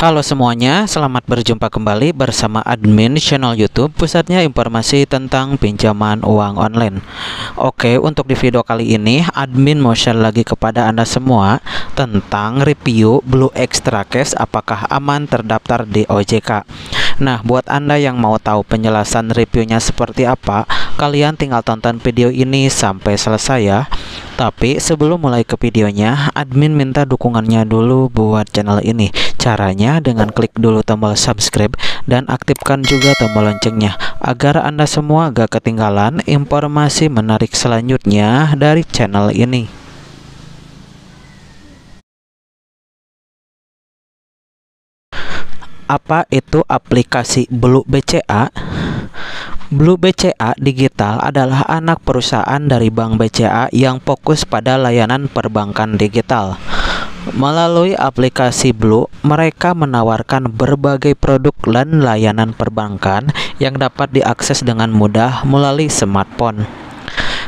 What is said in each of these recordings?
Halo semuanya, selamat berjumpa kembali bersama admin channel YouTube pusatnya informasi tentang pinjaman uang online. Oke, untuk di video kali ini admin mau share lagi kepada Anda semua tentang review Blue Extra Cash apakah aman terdaftar di OJK. Nah, buat Anda yang mau tahu penjelasan reviewnya seperti apa, kalian tinggal tonton video ini sampai selesai ya. Tapi sebelum mulai ke videonya, admin minta dukungannya dulu buat channel ini. Caranya dengan klik dulu tombol subscribe dan aktifkan juga tombol loncengnya agar Anda semua gak ketinggalan informasi menarik selanjutnya dari channel ini. Apa itu aplikasi Blue BCA? Blue BCA Digital adalah anak perusahaan dari Bank BCA yang fokus pada layanan perbankan digital. Melalui aplikasi Blue, mereka menawarkan berbagai produk dan layanan perbankan yang dapat diakses dengan mudah melalui smartphone.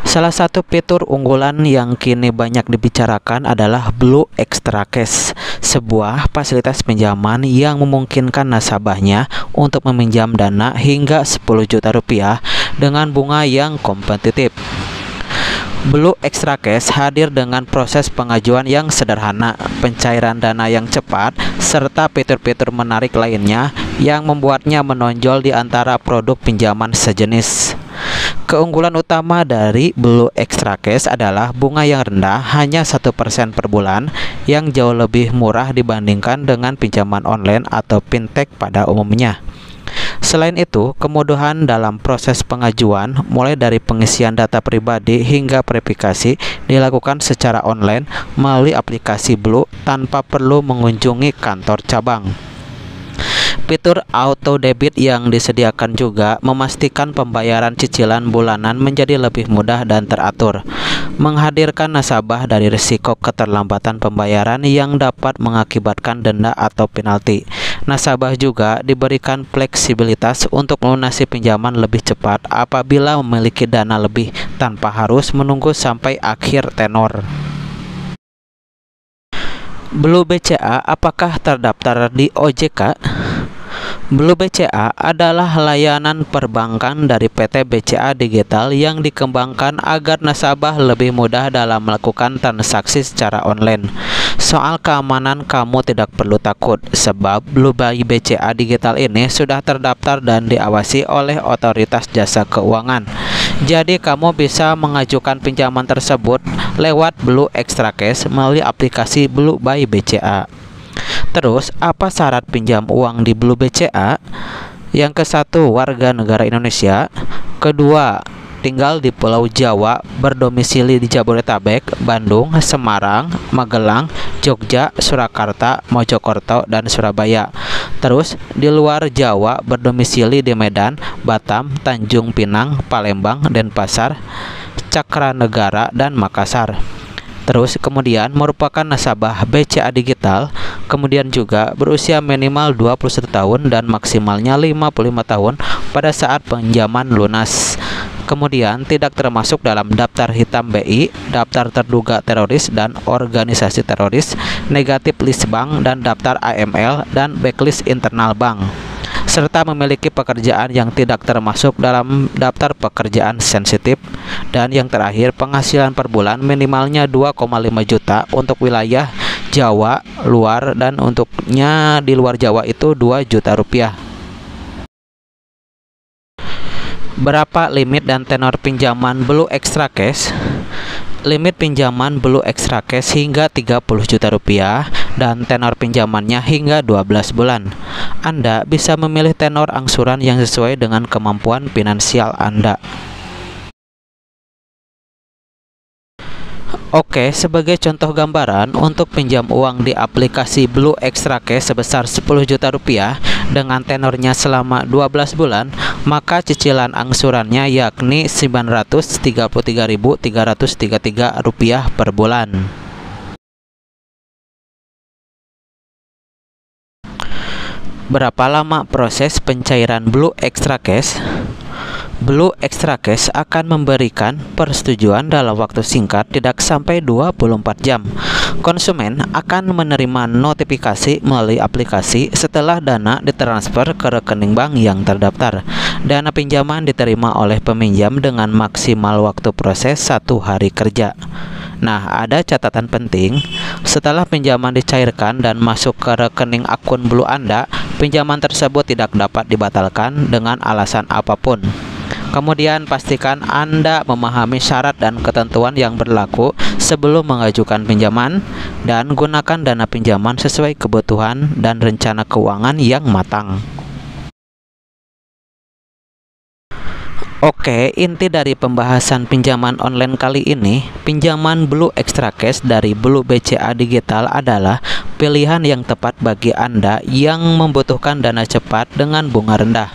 Salah satu fitur unggulan yang kini banyak dibicarakan adalah Blue Extra Cash, sebuah fasilitas pinjaman yang memungkinkan nasabahnya untuk meminjam dana hingga 10 juta rupiah dengan bunga yang kompetitif. Blue Extra Cash hadir dengan proses pengajuan yang sederhana, pencairan dana yang cepat, serta fitur-fitur menarik lainnya yang membuatnya menonjol di antara produk pinjaman sejenis. Keunggulan utama dari Blue Extra Cash adalah bunga yang rendah, hanya 1% per bulan, yang jauh lebih murah dibandingkan dengan pinjaman online atau fintech pada umumnya. Selain itu, kemudahan dalam proses pengajuan, mulai dari pengisian data pribadi hingga verifikasi, dilakukan secara online melalui aplikasi Blue tanpa perlu mengunjungi kantor cabang. Fitur auto debit yang disediakan juga memastikan pembayaran cicilan bulanan menjadi lebih mudah dan teratur, menghadirkan nasabah dari risiko keterlambatan pembayaran yang dapat mengakibatkan denda atau penalti. Nasabah juga diberikan fleksibilitas untuk melunasi pinjaman lebih cepat apabila memiliki dana lebih tanpa harus menunggu sampai akhir tenor. Blue BCA apakah terdaftar di OJK? Blue BCA adalah layanan perbankan dari PT BCA Digital yang dikembangkan agar nasabah lebih mudah dalam melakukan transaksi secara online. Soal keamanan kamu tidak perlu takut, sebab Blue by BCA Digital ini sudah terdaftar dan diawasi oleh otoritas jasa keuangan. Jadi kamu bisa mengajukan pinjaman tersebut lewat Blue Extra Cash melalui aplikasi Blue by BCA. Terus, apa syarat pinjam uang di Blue BCA? Yang ke-1, warga negara Indonesia. Kedua, tinggal di Pulau Jawa, berdomisili di Jabodetabek, Bandung, Semarang, Magelang, Jogja, Surakarta, Mojokerto, dan Surabaya. Terus, di luar Jawa, berdomisili di Medan, Batam, Tanjung Pinang, Palembang, Denpasar, Cakranegara, dan Makassar. Terus kemudian merupakan nasabah BCA Digital, kemudian juga berusia minimal 21 tahun dan maksimalnya 55 tahun pada saat pinjaman lunas. Kemudian tidak termasuk dalam daftar hitam BI, daftar terduga teroris dan organisasi teroris, negatif list bank dan daftar AML dan backlist internal bank, serta memiliki pekerjaan yang tidak termasuk dalam daftar pekerjaan sensitif. Dan yang terakhir, penghasilan per bulan minimalnya 2,5 juta untuk wilayah Jawa luar, dan untuknya di luar Jawa itu 2 juta rupiah. Berapa limit dan tenor pinjaman Blue Extra Cash? Limit pinjaman Blue Extra Cash hingga 30 juta rupiah dan tenor pinjamannya hingga 12 bulan. Anda bisa memilih tenor angsuran yang sesuai dengan kemampuan finansial Anda. Oke, sebagai contoh gambaran, untuk pinjam uang di aplikasi Blue Extra Cash sebesar 10 juta rupiah dengan tenornya selama 12 bulan, maka cicilan angsurannya yakni Rp933.333 per bulan. Berapa lama proses pencairan Blue Extra Cash? Blue Extra Cash akan memberikan persetujuan dalam waktu singkat, tidak sampai 24 jam. Konsumen akan menerima notifikasi melalui aplikasi setelah dana ditransfer ke rekening bank yang terdaftar. Dana pinjaman diterima oleh peminjam dengan maksimal waktu proses 1 hari kerja. Nah, ada catatan penting. Setelah pinjaman dicairkan dan masuk ke rekening akun Blue Anda, pinjaman tersebut tidak dapat dibatalkan dengan alasan apapun. Kemudian pastikan Anda memahami syarat dan ketentuan yang berlaku sebelum mengajukan pinjaman dan gunakan dana pinjaman sesuai kebutuhan dan rencana keuangan yang matang. Oke, inti dari pembahasan pinjaman online kali ini, pinjaman Blue Extra Cash dari Blue BCA Digital adalah pilihan yang tepat bagi Anda yang membutuhkan dana cepat dengan bunga rendah.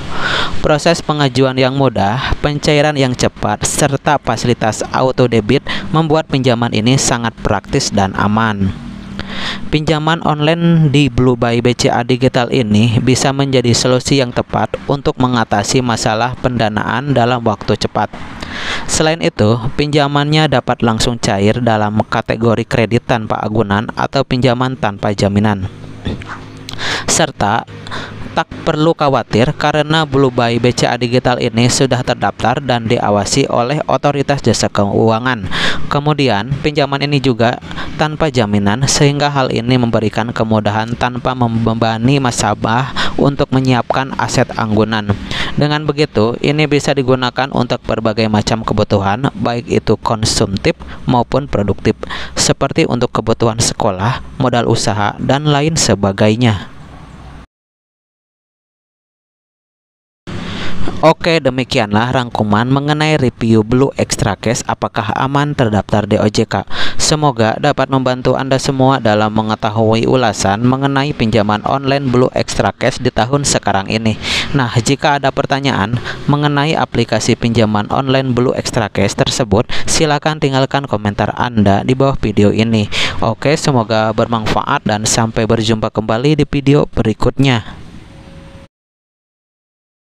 Proses pengajuan yang mudah, pencairan yang cepat, serta fasilitas auto debit membuat pinjaman ini sangat praktis dan aman. Pinjaman online di Blue by BCA Digital ini bisa menjadi solusi yang tepat untuk mengatasi masalah pendanaan dalam waktu cepat. Selain itu, pinjamannya dapat langsung cair dalam kategori kredit tanpa agunan atau pinjaman tanpa jaminan. Serta tak perlu khawatir karena Blue by BCA Digital ini sudah terdaftar dan diawasi oleh Otoritas Jasa Keuangan. Kemudian, pinjaman ini juga tanpa jaminan sehingga hal ini memberikan kemudahan tanpa membebani nasabah untuk menyiapkan aset anggunan. Dengan begitu, ini bisa digunakan untuk berbagai macam kebutuhan, baik itu konsumtif maupun produktif, seperti untuk kebutuhan sekolah, modal usaha, dan lain sebagainya. Oke, demikianlah rangkuman mengenai review Blue Extra Cash apakah aman terdaftar di OJK. Semoga dapat membantu Anda semua dalam mengetahui ulasan mengenai pinjaman online Blue Extra Cash di tahun sekarang ini. Nah, jika ada pertanyaan mengenai aplikasi pinjaman online Blue Extra Cash tersebut, silakan tinggalkan komentar Anda di bawah video ini. Oke, semoga bermanfaat dan sampai berjumpa kembali di video berikutnya.